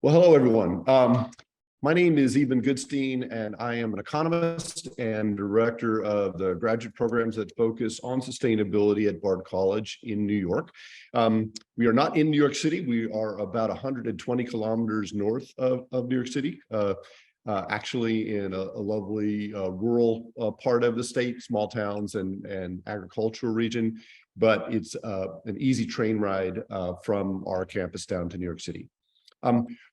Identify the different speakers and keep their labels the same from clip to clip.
Speaker 1: Well, hello, everyone. My name is Eben Goodstein, and I am an economist and director of the graduate programs that focus on sustainability at Bard College in New York. We are not in New York City. We are about 120 kilometers north of New York City, actually in a lovely rural part of the state, small towns and agricultural region. But it's an easy train ride from our campus down to New York City.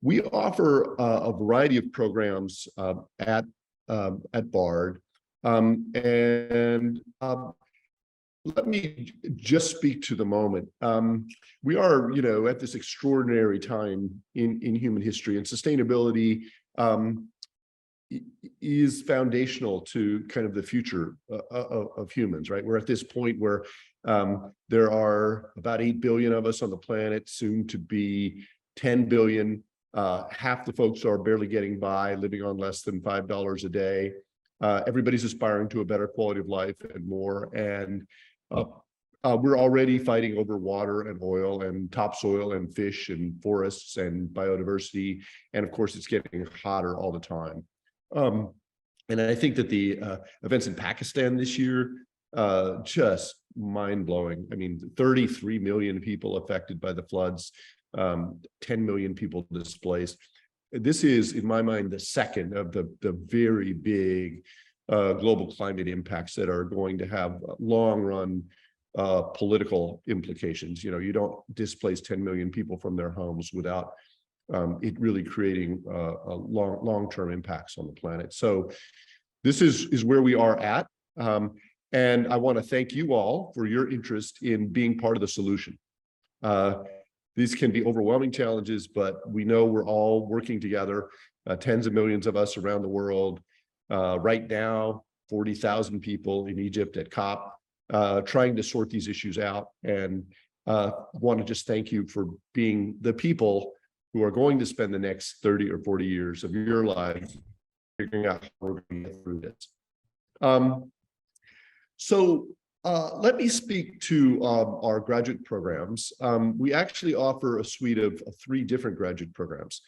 Speaker 1: We offer a variety of programs at Bard, let me just speak to the moment. We are, at this extraordinary time in human history, and sustainability is foundational to kind of the future of humans, right? We're at this point where there are about 8 billion of us on the planet, soon to be 10 billion. Half the folks are barely getting by, living on less than $5 a day. Everybody's aspiring to a better quality of life and more. And we're already fighting over water and oil and topsoil and fish and forests and biodiversity. And of course, it's getting hotter all the time. And I think that the events in Pakistan this year, just mind-blowing. I mean, 33 million people affected by the floods. 10 million people displaced. This is, in my mind, the second of the very big global climate impacts that are going to have long-run political implications. You don't displace 10 million people from their homes without it really creating long-term impacts on the planet. So this is where we are at. And I want to thank you all for your interest in being part of the solution. These can be overwhelming challenges, but we know we're all working together, tens of millions of us around the world. Right now, 40,000 people in Egypt at COP, trying to sort these issues out. And want to just thank you for being the people who are going to spend the next 30 or 40 years of your life figuring out how we're going to get through this. Let me speak to our graduate programs. We actually offer a suite of 3 different graduate programs.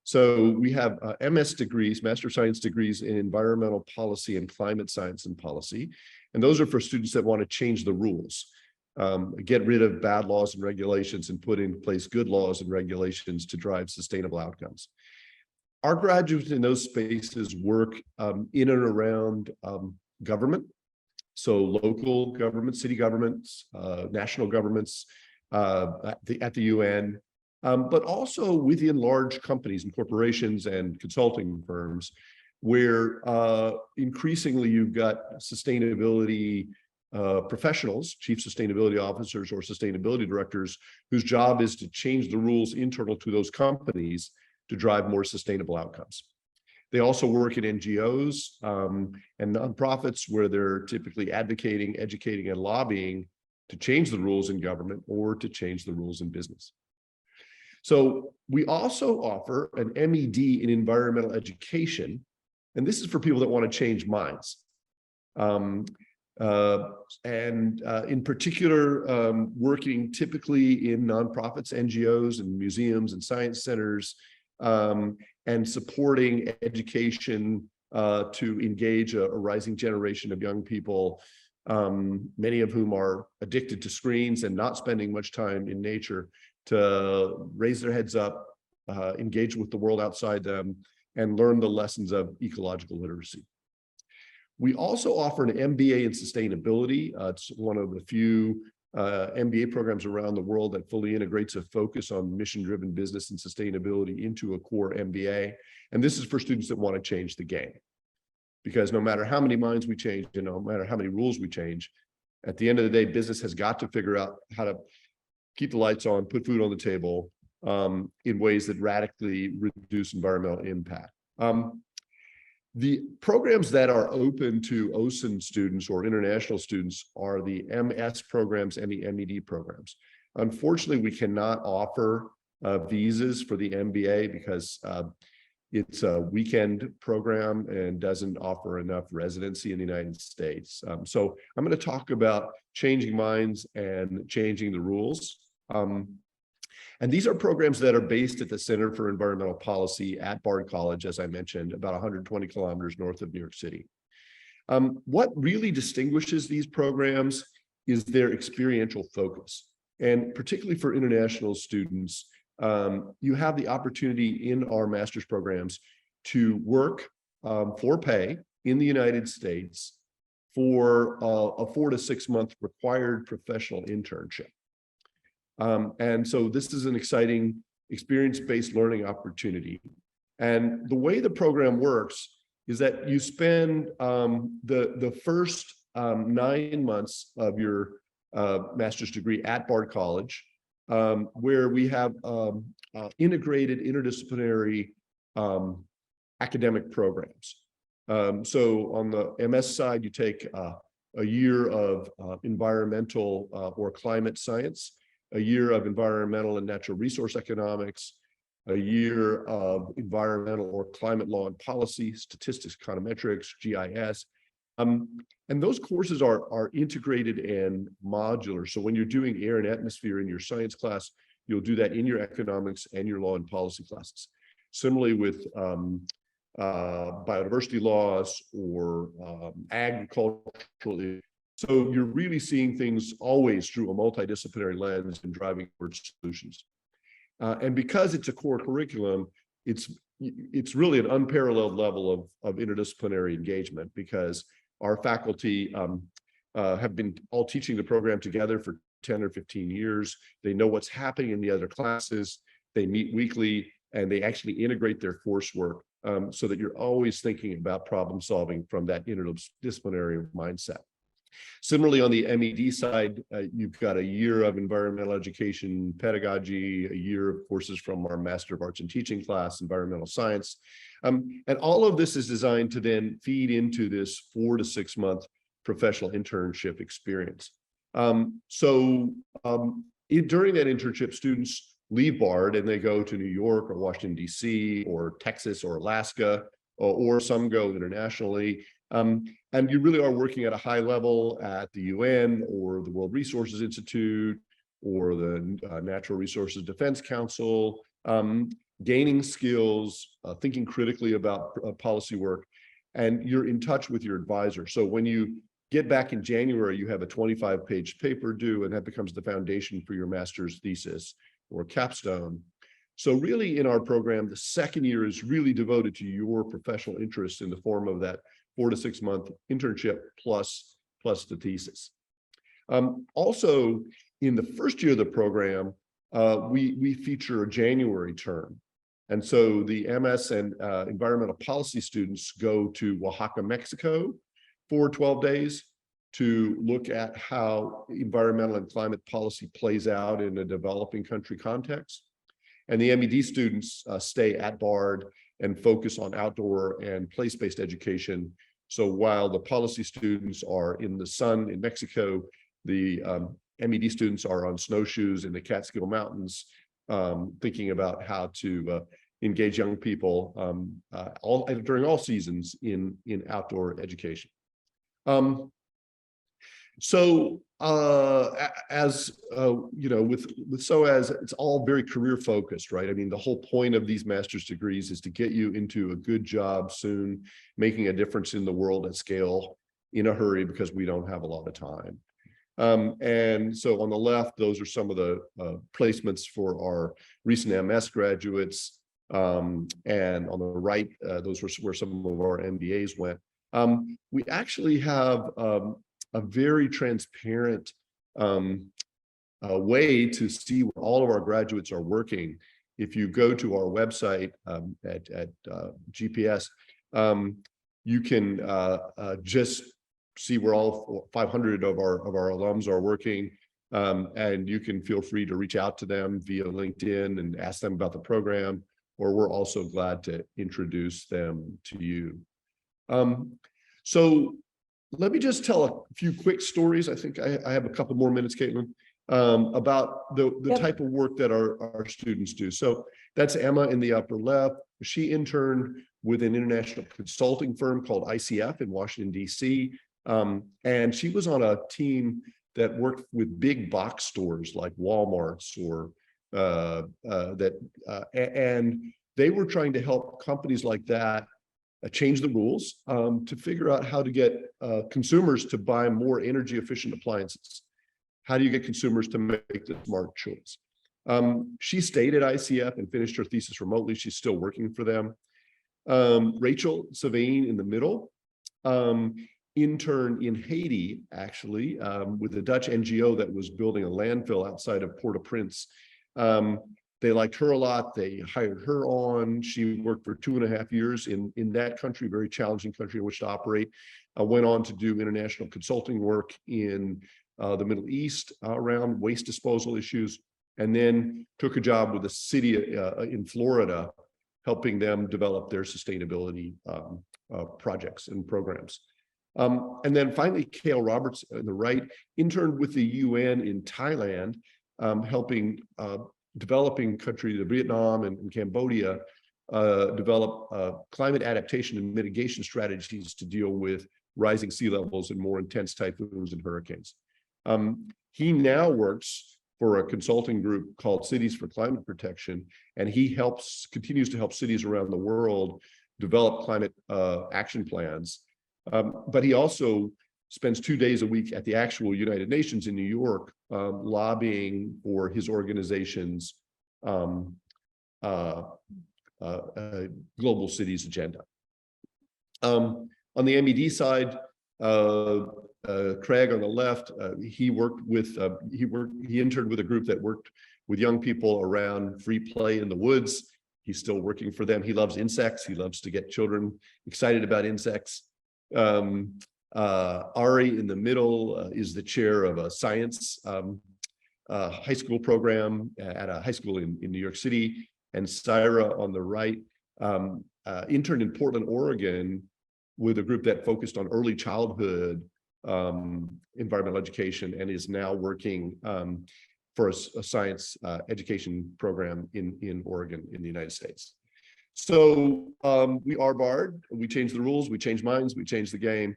Speaker 1: So we have MS degrees, Master of Science degrees in Environmental Policy and Climate Science and Policy. And those are for students that want to change the rules, get rid of bad laws and regulations and put in place good laws and regulations to drive sustainable outcomes. Our graduates in those spaces work in and around government. So local governments, city governments, national governments, at the UN, but also within large companies and corporations and consulting firms, where increasingly you've got sustainability professionals, chief sustainability officers or sustainability directors, whose job is to change the rules internal to those companies to drive more sustainable outcomes. They also work in NGOs and nonprofits where they're typically advocating, educating, and lobbying to change the rules in government or to change the rules in business. So we also offer an MED in environmental education, and this is for people that want to change minds. In particular, working typically in nonprofits, NGOs, and museums and science centers, and supporting education to engage a rising generation of young people, many of whom are addicted to screens and not spending much time in nature, to raise their heads up, engage with the world outside them, and learn the lessons of ecological literacy. We also offer an MBA in sustainability. It's one of the few MBA programs around the world that fully integrates a focus on mission-driven business and sustainability into a core MBA. And this is for students that want to change the game. Because no matter how many minds we change, and no matter how many rules we change, at the end of the day, business has got to figure out how to keep the lights on, put food on the table in ways that radically reduce environmental impact. The programs that are open to OSINT students or international students are the MS programs and the MED programs. Unfortunately, we cannot offer visas for the MBA because it's a weekend program and doesn't offer enough residency in the United States. So I'm going to talk about changing minds and changing the rules. And these are programs that are based at the Center for Environmental Policy at Bard College, as I mentioned, about 120 kilometers north of New York City. What really distinguishes these programs is their experiential focus. And particularly for international students, you have the opportunity in our master's programs to work for pay in the United States for a 4 to 6 month required professional internship. And so this is an exciting experience-based learning opportunity. And the way the program works is that you spend the first 9 months of your master's degree at Bard College, where we have integrated interdisciplinary academic programs. So on the MS side, you take a year of environmental or climate science, a year of environmental and natural resource economics, a year of environmental or climate law and policy, statistics, econometrics, GIS. And those courses are integrated and modular. So when you're doing air and atmosphere in your science class, you'll do that in your economics and your law and policy classes. Similarly with biodiversity laws or agricultural. So you're really seeing things always through a multidisciplinary lens and driving towards solutions. And because it's a core curriculum, it's really an unparalleled level of interdisciplinary engagement, because our faculty have been all teaching the program together for 10 or 15 years. They know what's happening in the other classes. They meet weekly, and they actually integrate their coursework so that you're always thinking about problem solving from that interdisciplinary mindset. Similarly, on the MED side, you've got a year of environmental education pedagogy, a year of courses from our Master of Arts in Teaching class, environmental science. And all of this is designed to then feed into this 4 to 6 month professional internship experience. During that internship, students leave Bard and they go to New York or Washington, D.C. or Texas or Alaska, or some go internationally. And you really are working at a high level at the UN or the World Resources Institute or the Natural Resources Defense Council, gaining skills, thinking critically about policy work, and you're in touch with your advisor. So when you get back in January, you have a 25-page paper due, and that becomes the foundation for your master's thesis or capstone. So really in our program, the second year is really devoted to your professional interests in the form of that 4 to 6 month internship plus the thesis. Also, in the first year of the program, we feature a January term. And so the MS and environmental policy students go to Oaxaca, Mexico for 12 days to look at how environmental and climate policy plays out in a developing country context. And the MED students stay at Bard and focus on outdoor and place-based education. So while the policy students are in the sun in Mexico, the MED students are on snowshoes in the Catskill Mountains, thinking about how to engage young people during all seasons in outdoor education. As you know, with SOAS, it's all very career focused, right? I mean, the whole point of these master's degrees is to get you into a good job soon, making a difference in the world at scale in a hurry, because we don't have a lot of time. And so on the left, those are some of the placements for our recent MS graduates. And on the right, those were where some of our MBAs went. We actually have a very transparent way to see where all of our graduates are working. If you go to our website at GPS, you can just see where all 500 of our alums are working, and you can feel free to reach out to them via LinkedIn and ask them about the program, or we're also glad to introduce them to you. So let me just tell a few quick stories. I think I have a couple more minutes, Caitlin, about the type of work that our students do. So that's Emma in the upper left. She interned with an international consulting firm called ICF in Washington, D.C. And she was on a team that worked with big box stores like Walmart's or and they were trying to help companies like that change the rules to figure out how to get consumers to buy more energy efficient appliances. How do you get consumers to make the smart choice? She stayed at ICF and finished her thesis remotely. She's still working for them. Rachel Savine in the middle, intern in Haiti, actually, with a Dutch NGO that was building a landfill outside of Port-au-Prince. They liked her a lot. They hired her on. She worked for 2.5 years in that country, very challenging country in which to operate. Went on to do international consulting work in the Middle East around waste disposal issues, and then took a job with a city in Florida, helping them develop their sustainability projects and programs. And then finally, Cale Roberts on the right, interned with the UN in Thailand, helping developing countries, Vietnam and Cambodia, develop climate adaptation and mitigation strategies to deal with rising sea levels and more intense typhoons and hurricanes. He now works for a consulting group called Cities for Climate Protection, and he continues to help cities around the world develop climate action plans. But he also spends 2 days a week at the actual United Nations in New York, lobbying for his organization's global cities agenda. On the MED side, Craig on the left, he interned with a group that worked with young people around free play in the woods. He's still working for them. He loves insects. He loves to get children excited about insects. Ari in the middle is the chair of a science high school program at a high school in New York City. And Syra on the right interned in Portland, Oregon, with a group that focused on early childhood environmental education, and is now working for a science education program in Oregon in the United States. So we are BARD. We change the rules, we change minds, we change the game.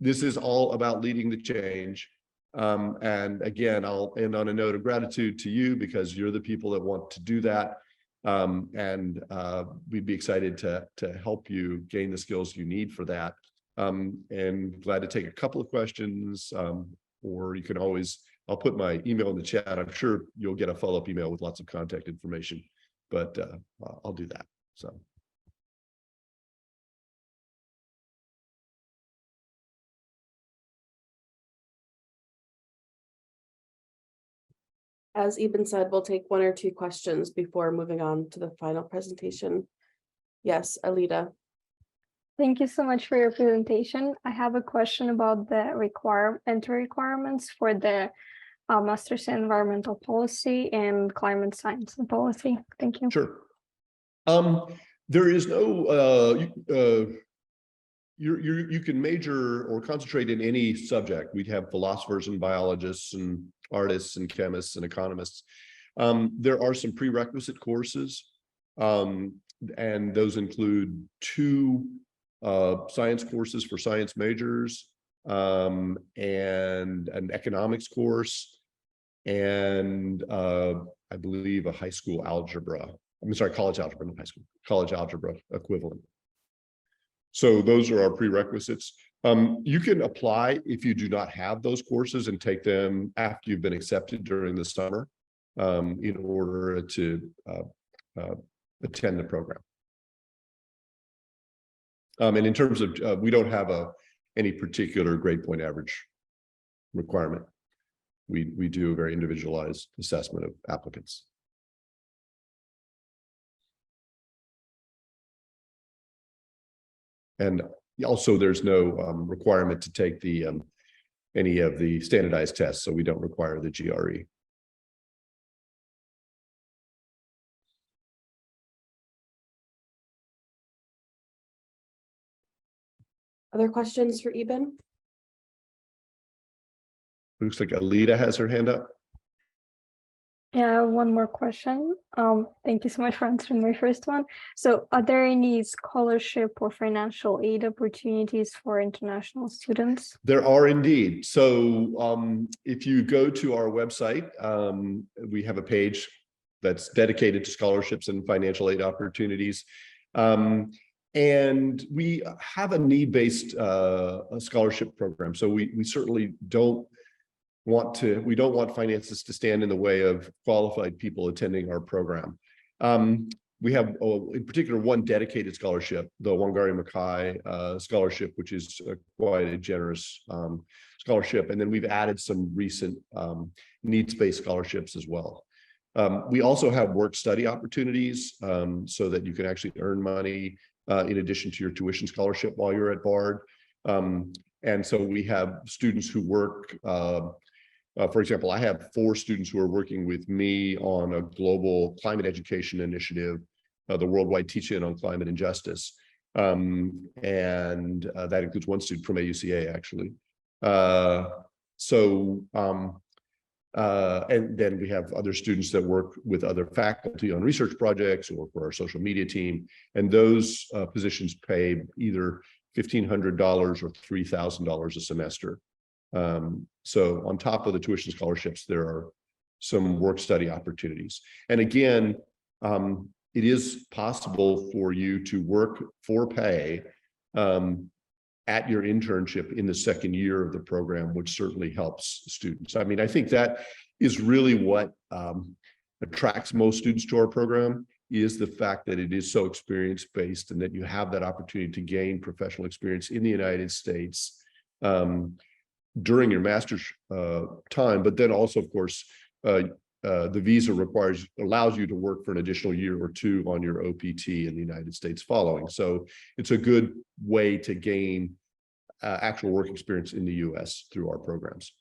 Speaker 1: This is all about leading the change. And again, I'll end on a note of gratitude to you, because you're the people that want to do that. And we'd be excited to help you gain the skills you need for that. And glad to take a couple of questions, or you can always, I'll put my email in the chat. I'm sure you'll get a follow-up email with lots of contact information, but I'll do that. So.
Speaker 2: As Eben said, we'll take 1 or 2 questions before moving on to the final presentation. Yes, Alida.
Speaker 3: Thank you so much for your presentation. I have a question about the entry requirements for the Masters in Environmental Policy and Climate Science and Policy. Thank you.
Speaker 1: Sure. There is no, you can major or concentrate in any subject. We'd have philosophers and biologists and artists and chemists and economists. There are some prerequisite courses, and those include 2 science courses for science majors, and an economics course, and I believe a high school algebra. I'm sorry, college algebra, not high school, college algebra equivalent. So those are our prerequisites. You can apply if you do not have those courses and take them after you've been accepted during the summer in order to attend the program. And in terms of, we don't have any particular grade point average requirement. We do a very individualized assessment of applicants. And also, there's no requirement to take the any of the standardized tests, so we don't require the GRE.
Speaker 2: Other questions for Eben?
Speaker 1: Looks like Alida has her hand up.
Speaker 3: Yeah, one more question. Thank you so much for answering my first one. So are there any scholarship or financial aid opportunities for international students?
Speaker 1: There are indeed. So if you go to our website, we have a page that's dedicated to scholarships and financial aid opportunities. And we have a need-based scholarship program. So we certainly don't want finances to stand in the way of qualified people attending our program. We have, in particular, one dedicated scholarship, the Wangari Maathai scholarship, which is quite a generous scholarship. And then we've added some recent needs-based scholarships as well. We also have work-study opportunities so that you can actually earn money in addition to your tuition scholarship while you're at Bard. And so we have students who work, for example, I have 4 students who are working with me on a global climate education initiative, the Worldwide Teach-In on Climate and Justice. And that includes one student from AUCA, actually. And then we have other students that work with other faculty on research projects or for our social media team. And those positions pay either $1,500 or $3,000 a semester. So on top of the tuition scholarships, there are some work study opportunities. And again, it is possible for you to work for pay at your internship in the second year of the program, which certainly helps students. I mean, I think that is really what attracts most students to our program, is the fact that it is so experience-based and that you have that opportunity to gain professional experience in the United States during your master's time, but then also, of course, the visa allows you to work for an additional year or 2 on your OPT in the United States following. So it's a good way to gain actual work experience in the US through our programs.